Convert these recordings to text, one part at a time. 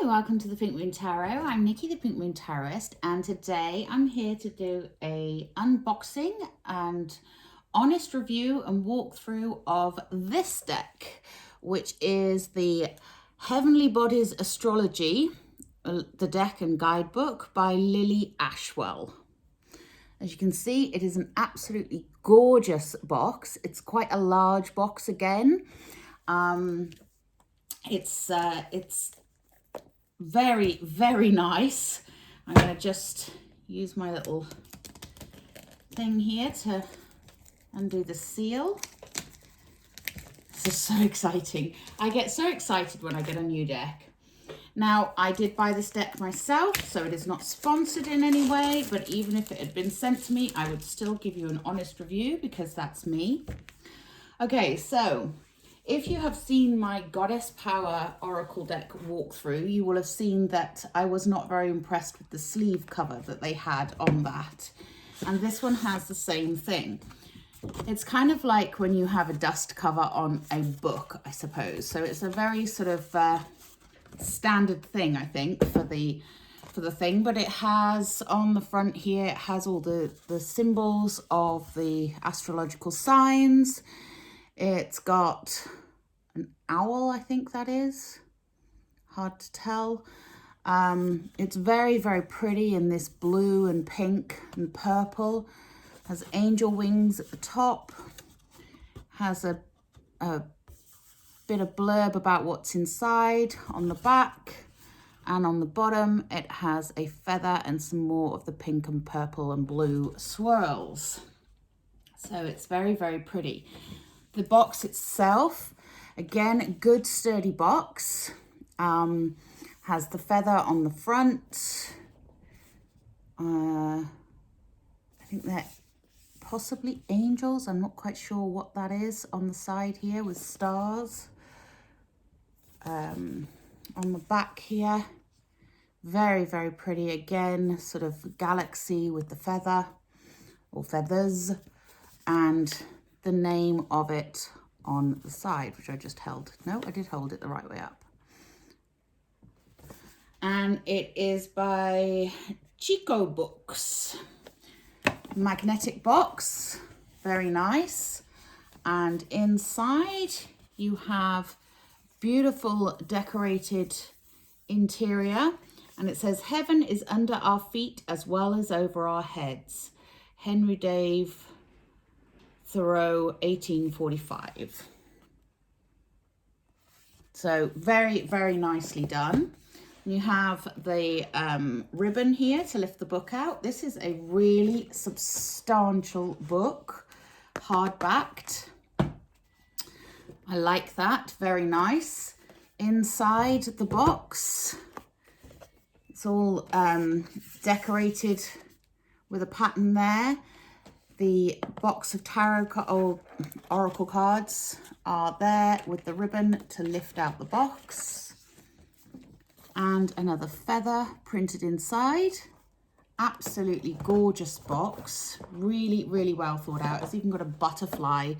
welcome to the Pink Moon Tarot. I'm Nikki, the Pink Moon Tarotist, and today I'm here to do a unboxing and honest review and walkthrough of this deck, which is the Heavenly Bodies Astrology, the deck and guidebook by Lily Ashwell. As you can see, it is an absolutely gorgeous box. It's quite a large box again. It's very, very nice. I'm going to just use my little thing here to undo the seal. This is so exciting. I get so excited when I get a new deck. Now, I did buy this deck myself, so it is not sponsored in any way, but even if it had been sent to me, I would still give you an honest review because that's me. Okay, so if you have seen my Goddess Power Oracle deck walkthrough, you will have seen that I was not very impressed with the sleeve cover that they had on that. And this one has the same thing. It's kind of like when you have a dust cover on a book, I suppose. So it's a very sort of standard thing, I think, for the thing. But it has on the front here, it has all the symbols of the astrological signs. It's got an owl, I think that is. Hard to tell. It's very, very pretty in this blue and pink and purple. Has angel wings at the top. Has a bit of blurb about what's inside on the back. And on the bottom, it has a feather and some more of the pink and purple and blue swirls. So it's very, very pretty. The box itself, again, good sturdy box, has the feather on the front. I think they're possibly angels. I'm not quite sure what that is on the side here with stars. On the back here, very, very pretty. Again, sort of galaxy with the feather or feathers, and the name of it on the side, which I just held. No, I did hold it the right way up. And it is by Cico Books. Magnetic box, very nice. And inside you have beautiful decorated interior. And it says, "Heaven is under our feet as well as over our heads." Henry Dave Thoreau, 1845. So very, very nicely done. You have the ribbon here to lift the book out. This is a really substantial book, hard-backed. I like that, very nice. Inside the box, it's all decorated with a pattern there. The box of tarot or oracle cards are there with the ribbon to lift out the box. And another feather printed inside. Absolutely gorgeous box. Really, really well thought out. It's even got a butterfly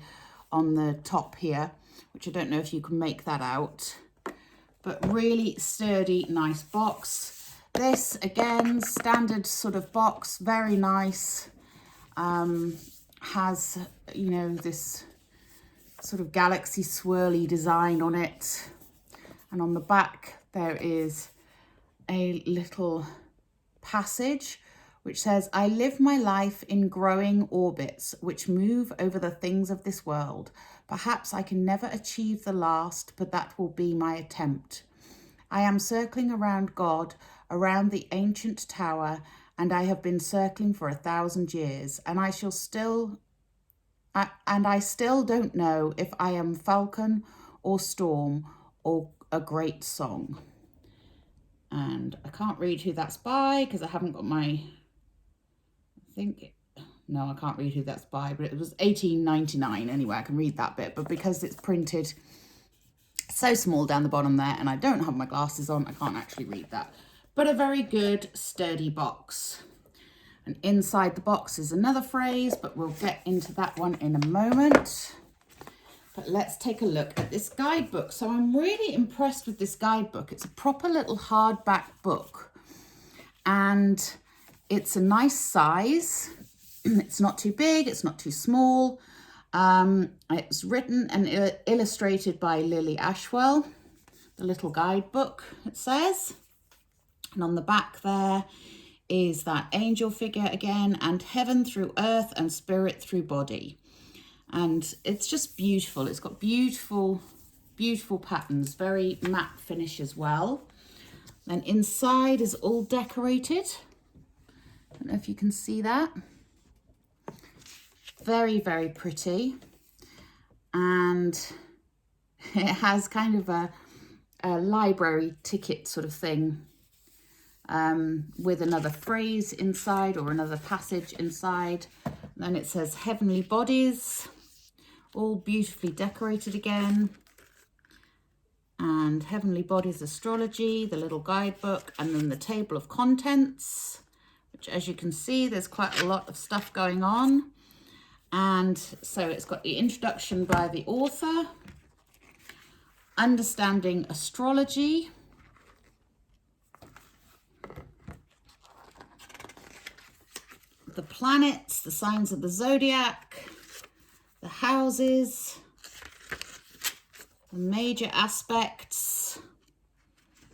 on the top here, which I don't know if you can make that out. But really sturdy, nice box. This, again, standard sort of box, very nice. Has, you know, this sort of galaxy swirly design on it. And on the back, there is a little passage which says, "I live my life in growing orbits which move over the things of this world. Perhaps I can never achieve the last, but that will be my attempt. I am circling around God, around the ancient tower, and I have been circling for 1,000 years, and I still don't know if I am falcon or storm or a great song." And I can't read who that's by because I haven't got my, no, I can't read who that's by, but it was 1899 anyway. I can read that bit, but because it's printed so small down the bottom there and I don't have my glasses on, I can't actually read that. But a very good sturdy box. And inside the box is another phrase, but we'll get into that one in a moment. But let's take a look at this guidebook. So I'm really impressed with this guidebook. It's a proper little hardback book. And it's a nice size. It's not too big, it's not too small. It's written and illustrated by Lily Ashwell, the little guidebook, it says. And on the back there is that angel figure again, and heaven through earth and spirit through body. And it's just beautiful. It's got beautiful, beautiful patterns, very matte finish as well. And inside is all decorated. I don't know if you can see that. Very, very pretty. And it has kind of a library ticket sort of thing with another phrase inside or another passage inside. And then it says Heavenly Bodies, all beautifully decorated again. And Heavenly Bodies Astrology, the little guidebook, and then the table of contents, which as you can see, there's quite a lot of stuff going on. And so it's got the introduction by the author, understanding astrology, the planets, the signs of the zodiac, the houses, the major aspects.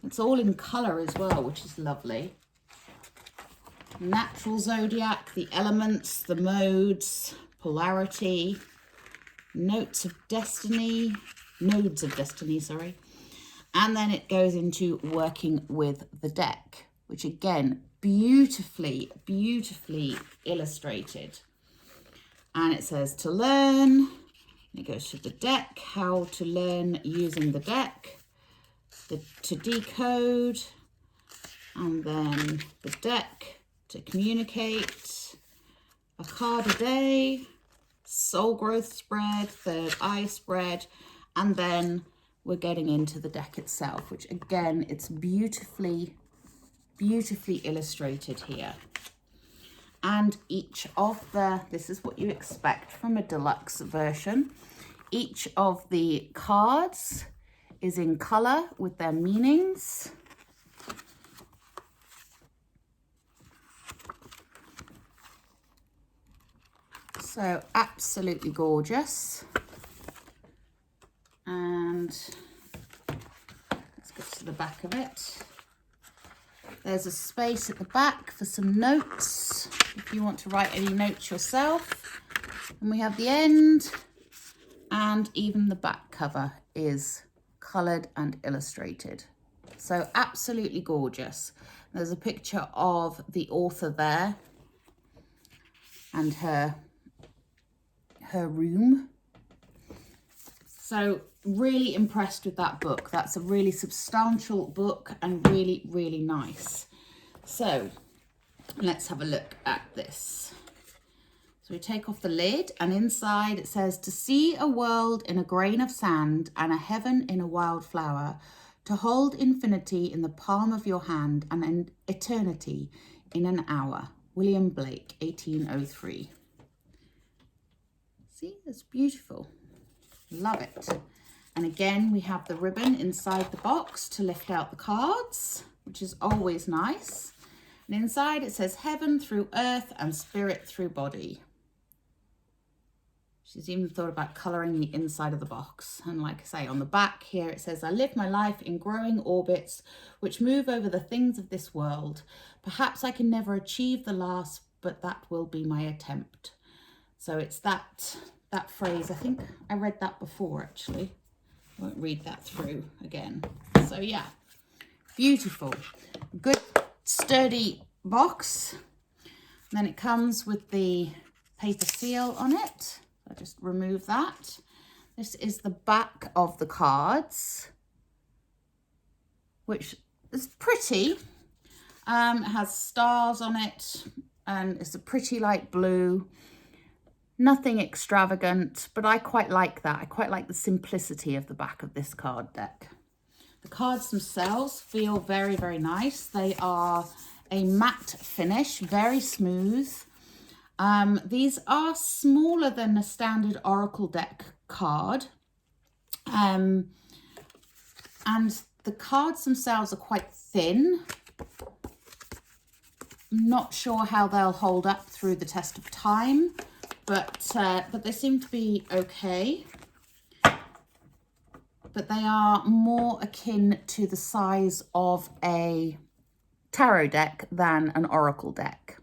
It's all in colour as well, which is lovely. Natural zodiac, the elements, the modes, polarity, nodes of destiny, sorry. And then it goes into working with the deck, which again, beautifully, beautifully illustrated. And it says to learn, it goes to the deck, how to learn using the deck, to decode, and then the deck to communicate, a card a day, soul growth spread, third eye spread, and then we're getting into the deck itself, which again, it's beautifully, beautifully illustrated here. And each of this is what you expect from a deluxe version. Each of the cards is in color with their meanings. So absolutely gorgeous. And let's get to the back of it. There's a space at the back for some notes, if you want to write any notes yourself. And we have the end, and even the back cover is coloured and illustrated. So absolutely gorgeous. There's a picture of the author there and her room. So really impressed with that book. That's a really substantial book and really, really nice. So let's have a look at this. So we take off the lid, and inside it says, to see a world in a grain of sand and a heaven in a wildflower, to hold infinity in the palm of your hand and an eternity in an hour. William Blake, 1803. See, that's beautiful. Love it. And again, we have the ribbon inside the box to lift out the cards, which is always nice. And inside it says heaven through earth and spirit through body. She's even thought about colouring the inside of the box. And like I say, on the back here, it says, I live my life in growing orbits which move over the things of this world. Perhaps I can never achieve the last, but that will be my attempt. So it's that phrase. I think I read that before, actually. I won't read that through again. So yeah, beautiful. Good, sturdy box. And then it comes with the paper seal on it. I'll just remove that. This is the back of the cards, which is pretty. It has stars on it, and it's a pretty light blue. Nothing extravagant, but I quite like that. I quite like the simplicity of the back of this card deck. The cards themselves feel very, very nice. They are a matte finish, very smooth. These are smaller than a standard Oracle deck card. And the cards themselves are quite thin. I'm not sure how they'll hold up through the test of time, but they seem to be okay. But they are more akin to the size of a tarot deck than an oracle deck.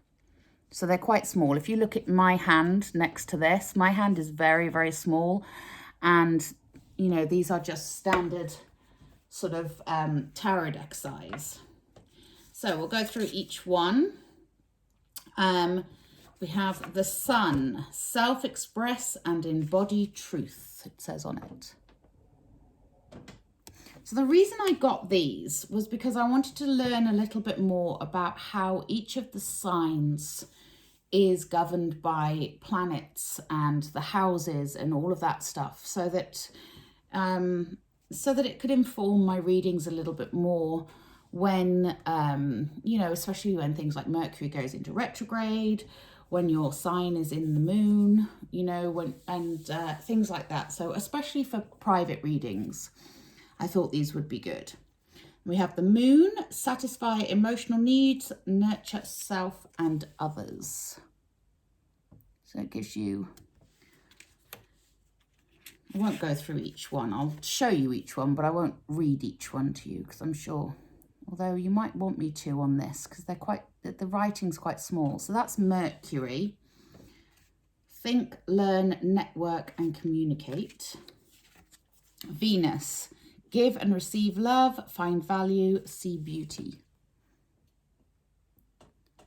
So they're quite small. If you look at my hand next to this, my hand is very, very small. And, you know, these are just standard sort of tarot deck size. So we'll go through each one. We have the Sun, self-express and embody truth, it says on it. So the reason I got these was because I wanted to learn a little bit more about how each of the signs is governed by planets and the houses and all of that stuff, so that it could inform my readings a little bit more when, you know, especially when things like Mercury goes into retrograde, when your sign is in the moon, you know, things like that. So especially for private readings, I thought these would be good. We have the Moon, satisfy emotional needs, nurture self and others. So it gives you, I won't go through each one. I'll show you each one, but I won't read each one to you because I'm sure, although you might want me to on this because the writing's quite small. So that's Mercury. Think, learn, network and communicate. Venus. Give and receive love, find value, see beauty.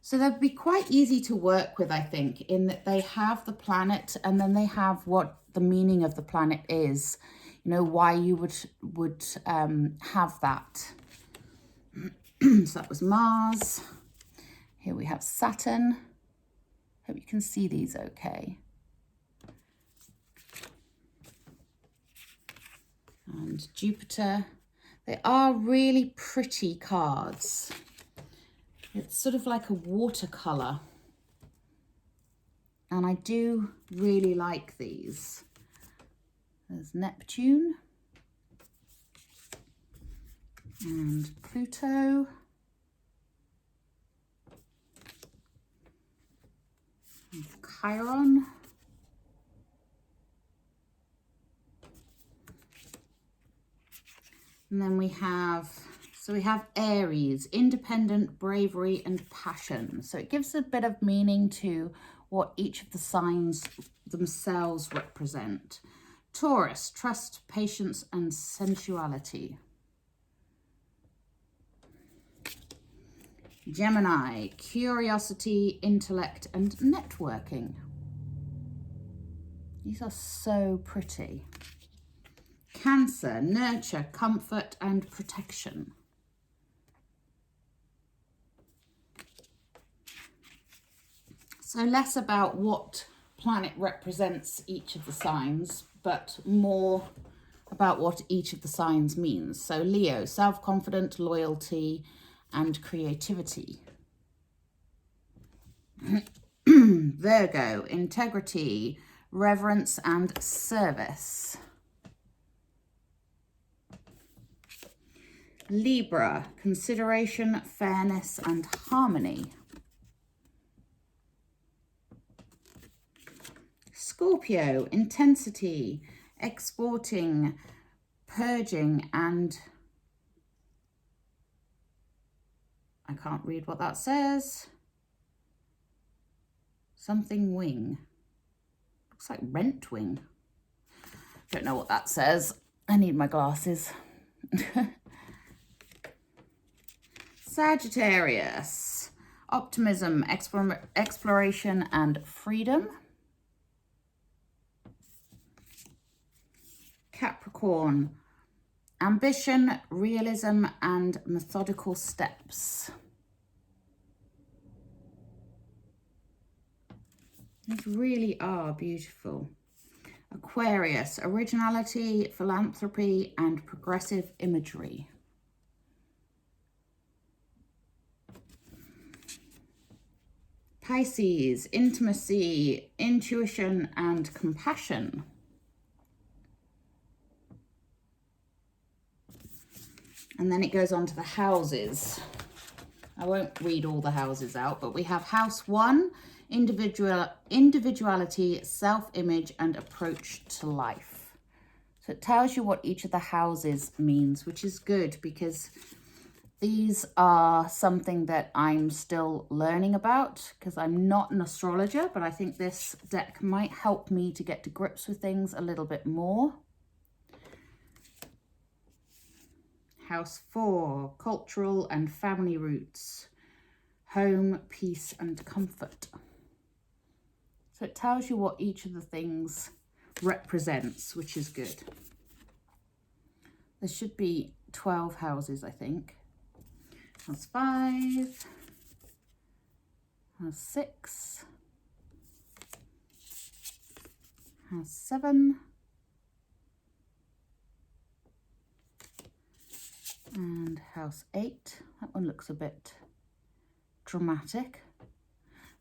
So they'd be quite easy to work with, I think, in that they have the planet and then they have what the meaning of the planet is. You know, why you would have that. So that was Mars. Here we have Saturn. Hope you can see these okay. And Jupiter. They are really pretty cards. It's sort of like a watercolor. And I do really like these. There's Neptune. And Pluto. And Chiron. And then we have Aries, independent, bravery, and passion. So it gives a bit of meaning to what each of the signs themselves represent. Taurus, trust, patience, and sensuality. Gemini, curiosity, intellect, and networking. These are so pretty. Cancer, nurture, comfort, and protection. So less about what planet represents each of the signs, but more about what each of the signs means. So Leo, self-confident, loyalty, and creativity. Virgo, integrity, reverence, and service. Libra, consideration, fairness, and harmony. Scorpio, intensity, exporting, purging, and I can't read what that says. Something wing. Looks like rent wing. Don't know what that says. I need my glasses. Sagittarius, optimism, exploration, and freedom. Capricorn, ambition, realism, and methodical steps. These really are beautiful. Aquarius, originality, philanthropy, and progressive imagery. Pisces, intimacy, intuition, and compassion. And then it goes on to the houses. I won't read all the houses out, but we have house 1, individuality, self-image, and approach to life. So it tells you what each of the houses means, which is good because these are something that I'm still learning about because I'm not an astrologer, but I think this deck might help me to get to grips with things a little bit more. House 4, cultural and family roots, home, peace, and comfort. So it tells you what each of the things represents, which is good. There should be 12 houses, I think. House 5, house 6, house 7, and house 8. That one looks a bit dramatic.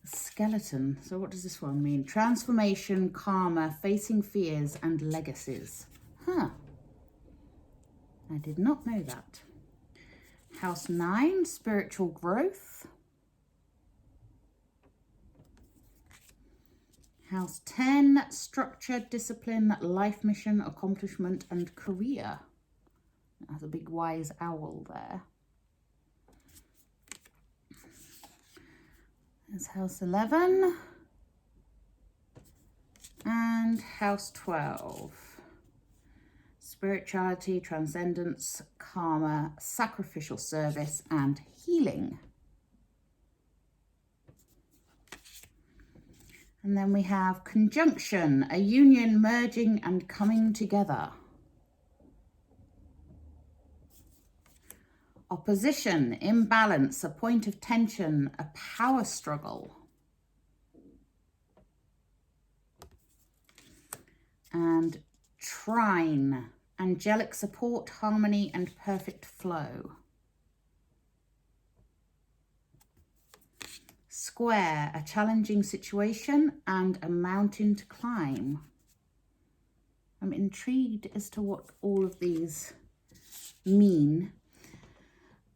The skeleton. So what does this one mean? Transformation, karma, facing fears, and legacies. Huh. I did not know that. House 9, spiritual growth. House 10, structure, discipline, life mission, accomplishment, and career. It has a big wise owl there. There's house 11 and house 12. Spirituality, transcendence, karma, sacrificial service, and healing. And then we have conjunction, a union, merging, and coming together. Opposition, imbalance, a point of tension, a power struggle. And trine, angelic support, harmony, and perfect flow. Square, a challenging situation and a mountain to climb. I'm intrigued as to what all of these mean.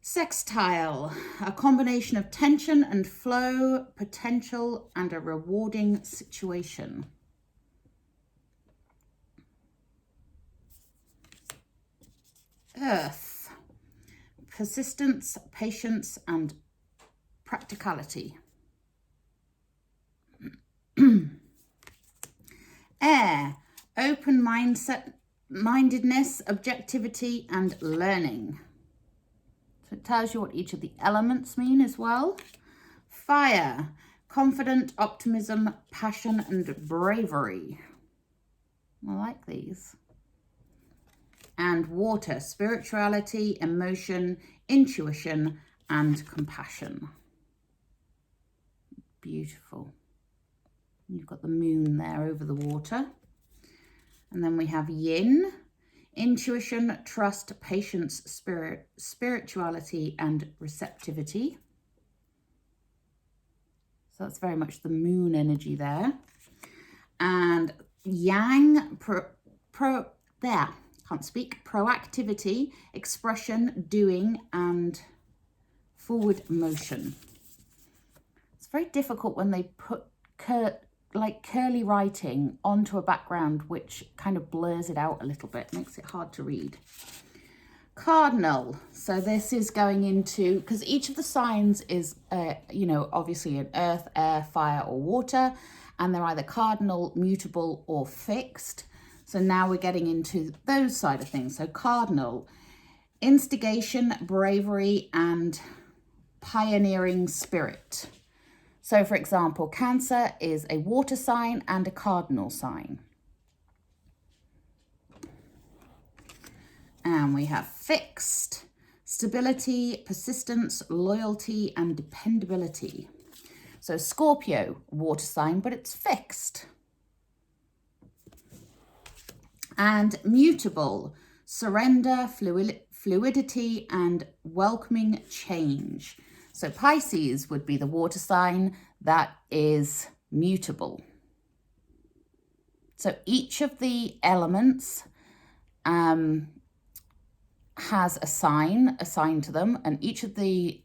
Sextile, a combination of tension and flow, potential, and a rewarding situation. Earth, persistence, patience, and practicality. Air, open mindedness, objectivity, and learning. So it tells you what each of the elements mean as well. Fire, confident, optimism, passion, and bravery. I like these. And water, spirituality, emotion, intuition, and compassion. Beautiful. You've got the moon there over the water. And then we have yin, intuition, trust, patience, spirituality, and receptivity. So that's very much the moon energy there. And yang, proactivity, expression, doing, and forward motion. It's very difficult when they put curly writing onto a background which kind of blurs it out a little bit, makes it hard to read. Cardinal, so this is going into, because each of the signs is obviously an earth, air, fire, or water, and they're either cardinal, mutable, or fixed. So now we're getting into those side of things. So cardinal, instigation, bravery, and pioneering spirit. So for example, Cancer is a water sign and a cardinal sign. And we have fixed, stability, persistence, loyalty, and dependability. So Scorpio, water sign, but it's fixed. And mutable, surrender, fluidity, and welcoming change. So Pisces would be the water sign that is mutable. So each of the elements has a sign assigned to them, and each of the,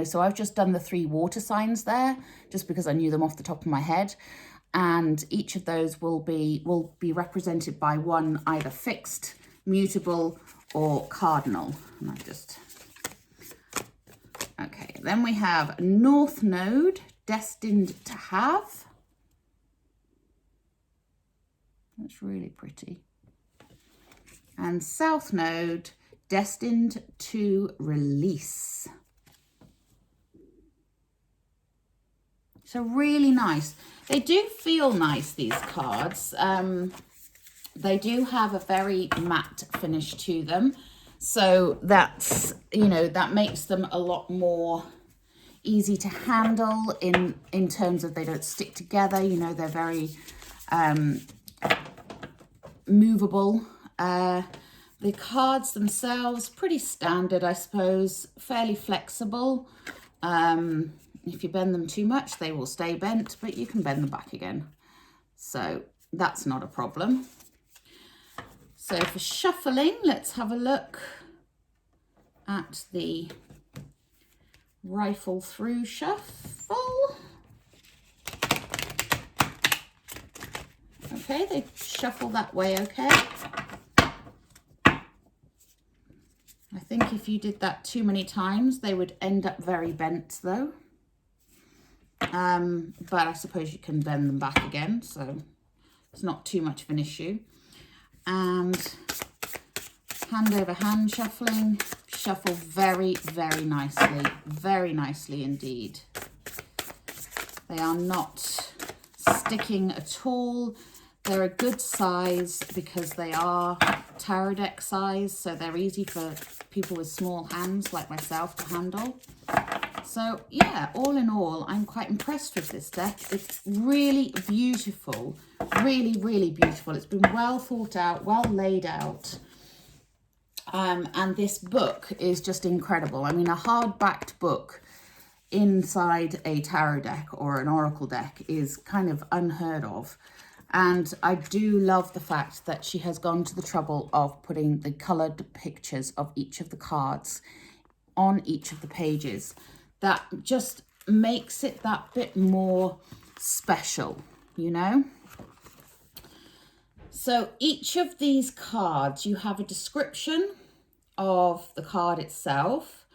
so I've just done the 3 water signs there just because I knew them off the top of my head, and each of those will be represented by one either fixed, mutable, or cardinal. And I just, okay, then we have North Node, destined to have. That's really pretty. And South Node, destined to release. So really nice. They do feel nice, these cards. They do have a very matte finish to them. So that's, that makes them a lot more easy to handle in terms of they don't stick together. They're very movable. The cards themselves, pretty standard, I suppose, fairly flexible. If you bend them too much, they will stay bent, but you can bend them back again. So that's not a problem. So for shuffling, let's have a look at the rifle through shuffle. Okay, they shuffle that way, okay. I think if you did that too many times, they would end up very bent though. But I suppose you can bend them back again, so it's not too much of an issue. And hand over hand shuffling, shuffle very, very nicely indeed. They are not sticking at all. They're a good size because they are tarot deck size, so they're easy for people with small hands like myself to handle. So yeah, all in all, I'm quite impressed with this deck. It's really beautiful, really, really beautiful. It's been well thought out, well laid out. And this book is just incredible. I mean, a hard-backed book inside a tarot deck or an oracle deck is kind of unheard of. And I do love the fact that she has gone to the trouble of putting the coloured pictures of each of the cards on each of the pages. That just makes it that bit more special, So each of these cards, you have a description of the card itself,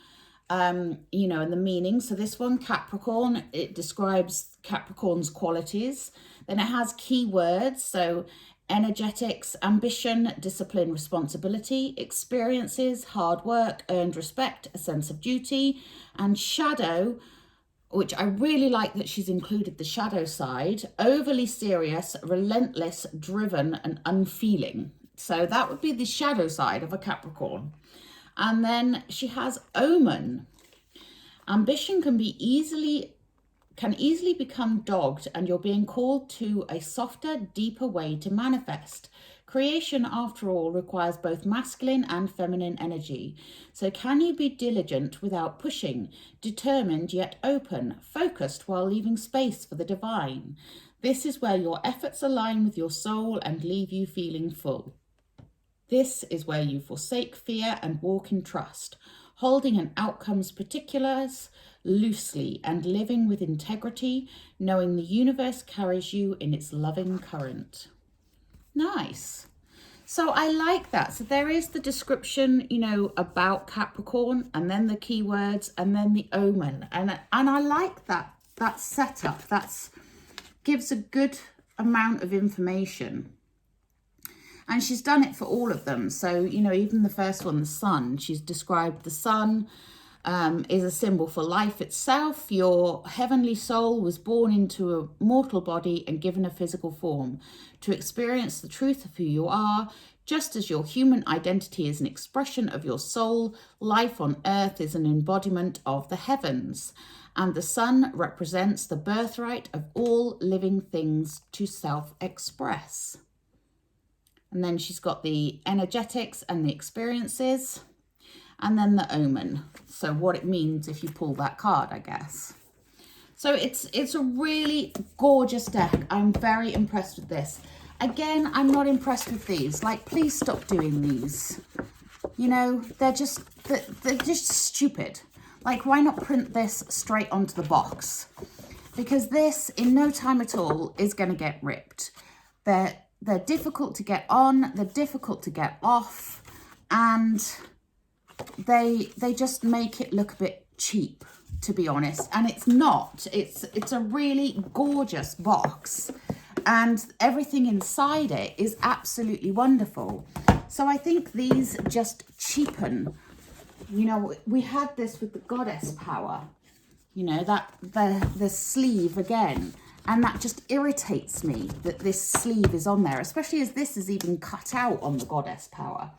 and the meaning. So this one, Capricorn, it describes Capricorn's qualities. Then it has keywords, so energetics, ambition, discipline, responsibility, experiences, hard work, earned respect, a sense of duty, and shadow, which I really like that she's included the shadow side, overly serious, relentless, driven, and unfeeling. So that would be the shadow side of a Capricorn. And then she has omen. Ambition can easily become dogged, and you're being called to a softer, deeper way to manifest. Creation, after all, requires both masculine and feminine energy. So can you be diligent without pushing, determined yet open, focused while leaving space for the divine? This is where your efforts align with your soul and leave you feeling full. This is where you forsake fear and walk in trust, holding an outcome's particulars loosely and living with integrity, knowing the universe carries you in its loving current. Nice. So I like that. So there is the description, about Capricorn, and then the keywords, and then the omen. And I like that setup. That's gives a good amount of information. And she's done it for all of them. So, even the first one, the sun, she's described the sun is a symbol for life itself. Your heavenly soul was born into a mortal body and given a physical form to experience the truth of who you are. Just as your human identity is an expression of your soul, life on earth is an embodiment of the heavens. And the sun represents the birthright of all living things to self-express. And then she's got the energetics and the experiences, and then the omen. So what it means if you pull that card, I guess. So it's a really gorgeous deck. I'm very impressed with this. Again, I'm not impressed with these. Like, please stop doing these. You know, they're just stupid. Like, why not print this straight onto the box? Because this, in no time at all, is going to get ripped. They're difficult to get on, they're difficult to get off, and they just make it look a bit cheap, to be honest. And it's not. It's a really gorgeous box, and everything inside it is absolutely wonderful. So I think these just cheapen. You know, we had this with the Goddess Power, you know, that the sleeve again, and that just irritates me that this sleeve is on there, especially as this is even cut out on the Goddess Power.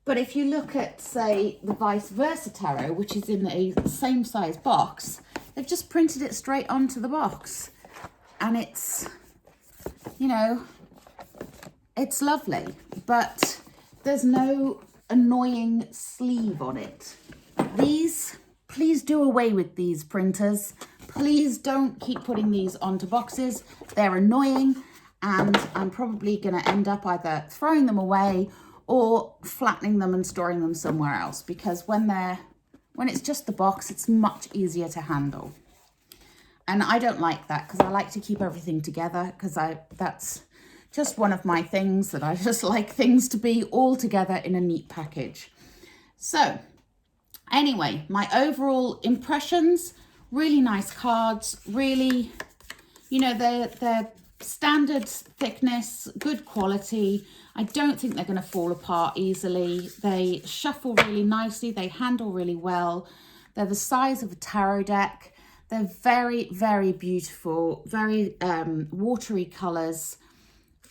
But if you look at, say, the Vice Versa Tarot, which is in a same size box, they've just printed it straight onto the box. And it's, you know, it's lovely, but there's no annoying sleeve on it. These, please do away with these printers. Please don't keep putting these onto boxes. They're annoying, and I'm probably going to end up either throwing them away or flattening them and storing them somewhere else, because when it's just the box, it's much easier to handle. And I don't like that, because I like to keep everything together, because that's just one of my things, that I just like things to be all together in a neat package. So anyway, my overall impressions, really nice cards, really, you know, they're standard thickness, good quality. I don't think they're going to fall apart easily. They shuffle really nicely. They handle really well. They're the size of a tarot deck. They're very, very beautiful, very watery colours,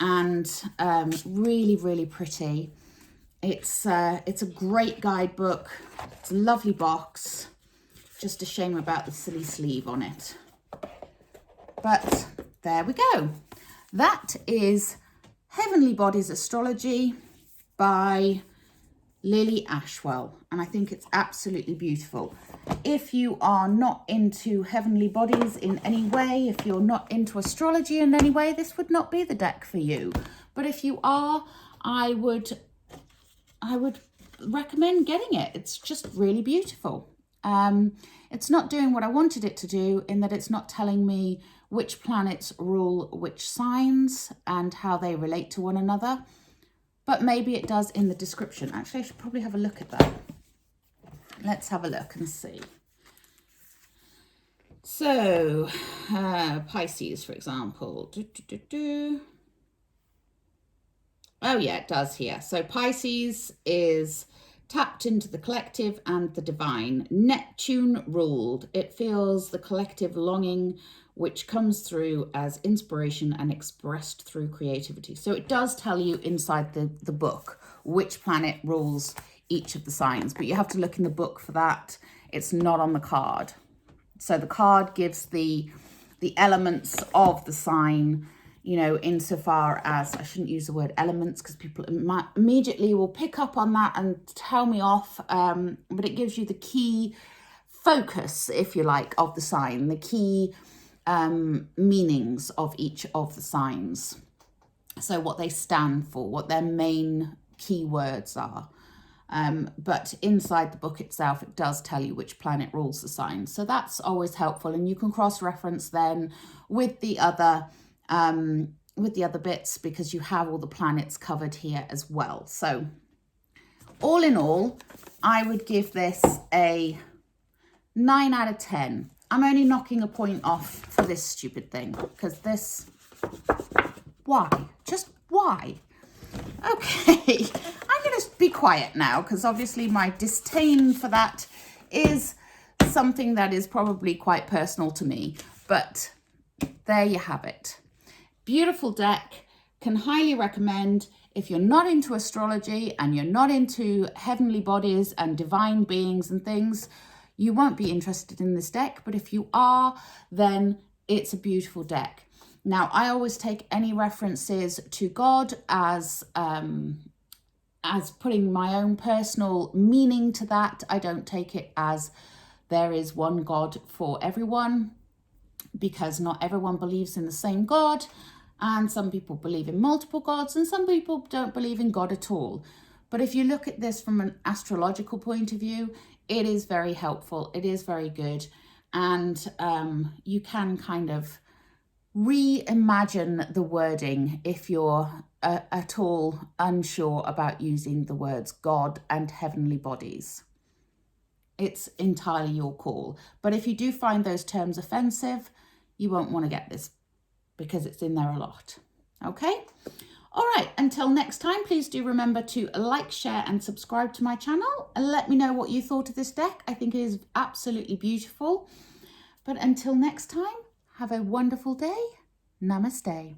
and really, really pretty. It's a great guidebook. It's a lovely box. Just a shame about the silly sleeve on it. But there we go. That is Heavenly Bodies Astrology by Lily Ashwell, and I think it's absolutely beautiful. If you are not into heavenly bodies in any way, if you're not into astrology in any way, this would not be the deck for you. But if you are, I would recommend getting it. It's just really beautiful. It's not doing what I wanted it to do, in that it's not telling me which planets rule which signs and how they relate to one another. But maybe it does in the description. Actually, I should probably have a look at that. Let's have a look and see. So, Pisces, for example. Oh, yeah, it does here. So Pisces is tapped into the collective and the divine. Neptune ruled. It feels the collective longing, which comes through as inspiration and expressed through creativity. So it does tell you inside the book which planet rules each of the signs, but you have to look in the book for that. It's not on the card. So the card gives the elements of the sign, you know, insofar as, I shouldn't use the word elements because people immediately will pick up on that and tell me off, but it gives you the key focus, if you like, of the sign, the key meanings of each of the signs. So what they stand for, what their main key words are. But inside the book itself, it does tell you which planet rules the sign. So that's always helpful, and you can cross-reference then with the other bits, because you have all the planets covered here as well. So all in all, I would give this a 9 out of 10. I'm only knocking a point off for this stupid thing, because this, why? Just why? Okay, I'm going to be quiet now, because obviously my disdain for that is something that is probably quite personal to me. But there you have it. Beautiful deck. Can highly recommend. If you're not into astrology and you're not into heavenly bodies and divine beings and things, you won't be interested in this deck. But if you are, then it's a beautiful deck. Now, I always take any references to God as putting my own personal meaning to that. I don't take it as there is one God for everyone, because not everyone believes in the same God, and some people believe in multiple gods, and some people don't believe in God at all. But if you look at this from an astrological point of view, it is very helpful. It is very good. And you can kind of reimagine the wording if you're at all unsure about using the words God and heavenly bodies. It's entirely your call. But if you do find those terms offensive, you won't want to get this because it's in there a lot. Okay? All right, until next time, please do remember to like, share and subscribe to my channel and let me know what you thought of this deck. I think it is absolutely beautiful. But until next time, have a wonderful day. Namaste.